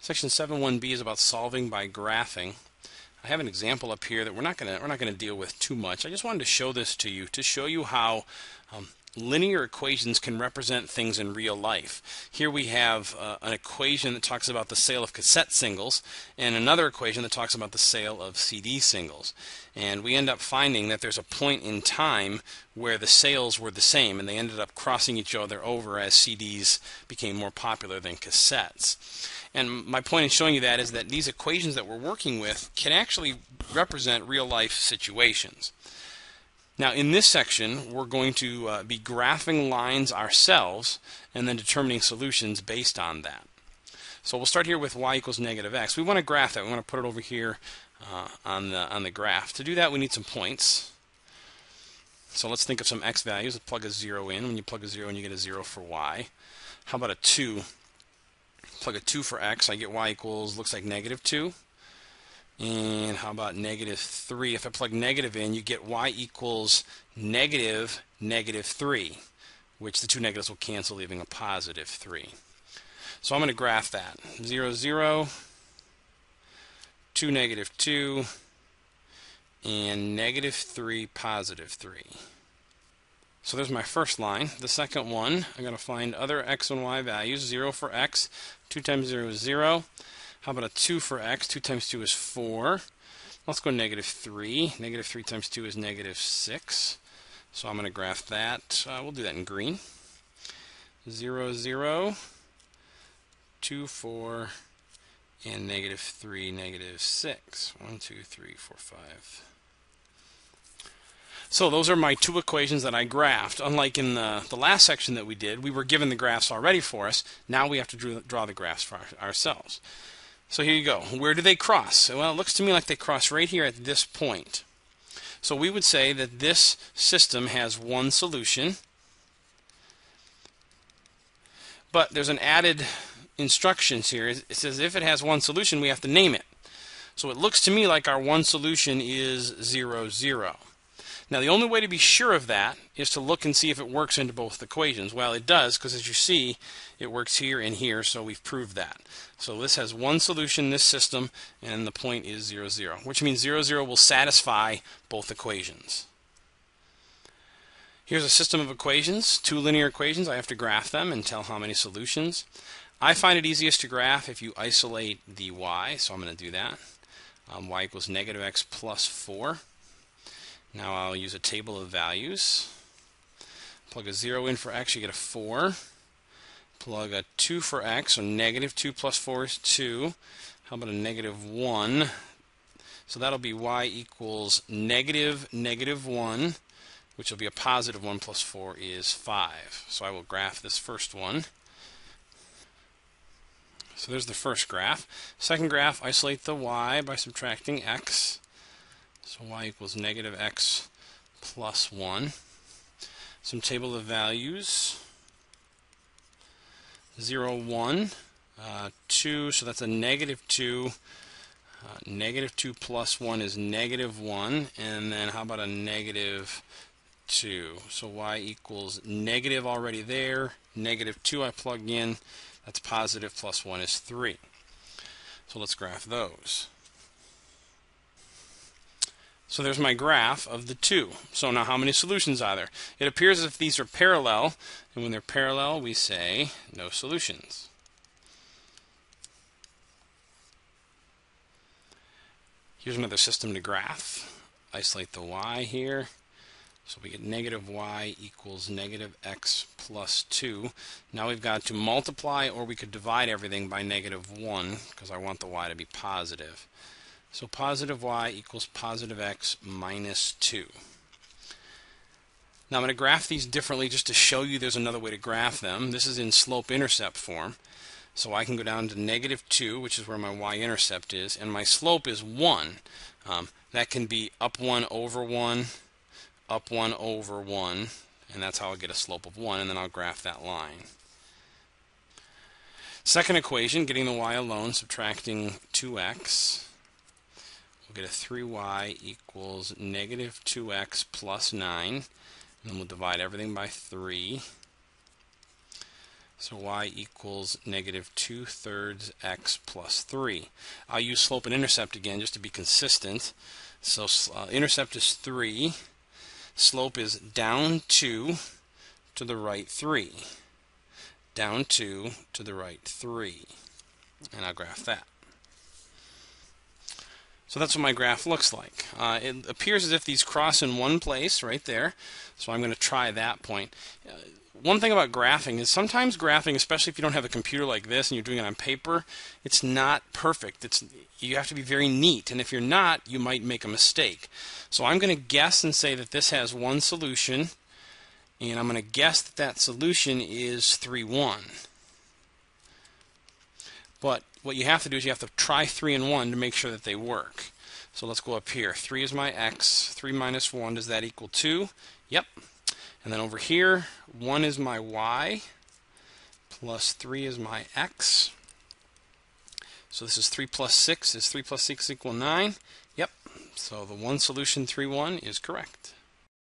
Section 7.1b is about solving by graphing. I have an example up here that we're not gonna deal with too much. I just wanted to show this to you to show you how linear equations can represent things in real life. Here we have an equation that talks about the sale of cassette singles and another equation that talks about the sale of CD singles. And we end up finding that there's a point in time where the sales were the same and they ended up crossing each other over as CDs became more popular than cassettes. And my point in showing you that is that these equations that we're working with can actually represent real life situations. Now in this section we're going to be graphing lines ourselves and then determining solutions based on that. So we'll start here with y equals negative x. We want to graph that. We want to put it over here on the graph. To do that we need some points. So let's think of some x values. Let's plug a 0 in. When you plug a 0 in you get a 0 for y. How about a 2? Plug a 2 for x. I get y equals, looks like negative 2. And how about negative 3? If I plug negative in, you get y equals negative 3, which the two negatives will cancel, leaving a positive 3. So I'm going to graph that. 0, 0, 2, negative 2, and negative 3, positive 3. So there's my first line. The second one, I'm going to find other x and y values. 0 for x, 2 times 0 is 0. How about a 2 for x? 2 times 2 is 4. Let's go negative 3. Negative 3 times 2 is negative 6. So I'm going to graph that. We'll do that in green. 0, 0, 2, 4, and negative 3, negative 6. 1, 2, 3, 4, 5. So those are my two equations that I graphed. Unlike in the last section that we did, we were given the graphs already for us. Now we have to draw the graphs for ourselves. So here you go. Where do they cross? Well, it looks to me like they cross right here at this point. So we would say that this system has one solution, but there's an added instructions here. It says if it has one solution, we have to name it. So it looks to me like our one solution is 0, 0. Now the only way to be sure of that is to look and see if it works into both equations. Well, it does, because as you see, it works here and here, so we've proved that. So this has one solution, this system, and the point is 0, 0, which means 0, 0 will satisfy both equations. Here's a system of equations, two linear equations. I have to graph them and tell how many solutions. I find it easiest to graph if you isolate the y, so I'm going to do that. Y equals negative x plus 4. Now I'll use a table of values. Plug a 0 in for x, you get a 4. Plug a 2 for x, so negative 2 plus 4 is 2. How about a negative 1? So that'll be y equals negative 1, which will be a positive 1 plus 4 is 5. So I will graph this first one. So there's the first graph. Second graph, isolate the y by subtracting x. So y equals negative x plus 1. Some table of values. 0, 1, 2, so that's a negative 2. Negative 2 plus 1 is negative 1. And then how about a negative 2? So y equals negative already there. Negative 2 I plug in. That's positive plus 1 is 3. So let's graph those. So there's my graph of the two. So now how many solutions are there? It appears as if these are parallel, and when they're parallel we say no solutions. Here's another system to graph. Isolate the y here. So we get negative y equals negative x plus 2. Now we've got to multiply, or we could divide everything by negative 1, because I want the y to be positive. So positive y equals positive x minus 2. Now I'm going to graph these differently just to show you there's another way to graph them. This is in slope-intercept form. So I can go down to negative 2, which is where my y-intercept is, and my slope is 1. That can be up 1 over 1, up 1 over 1, and that's how I'll get a slope of 1, and then I'll graph that line. Second equation, getting the y alone, subtracting 2x. We'll get a 3y equals negative 2x plus 9. And then we'll divide everything by 3. So y equals negative 2/3 x plus 3. I'll use slope and intercept again just to be consistent. So intercept is 3. Slope is down 2 to the right 3. Down 2 to the right 3. And I'll graph that. So that's what my graph looks like. It appears as if these cross in one place right there. So I'm going to try that point. One thing about graphing is sometimes graphing, especially if you don't have a computer like this and you're doing it on paper, it's not perfect. You have to be very neat, and if you're not, you might make a mistake. So I'm going to guess and say that this has one solution, and I'm going to guess that that solution is 3, 1. But what you have to do is you have to try 3 and 1 to make sure that they work. So let's go up here. 3 is my x. 3 minus 1, does that equal 2? Yep. And then over here, 1 is my y, plus 3 is my x. So this is 3 plus 6. Is 3 plus 6 equal 9? Yep. So the one solution, 3, 1, is correct.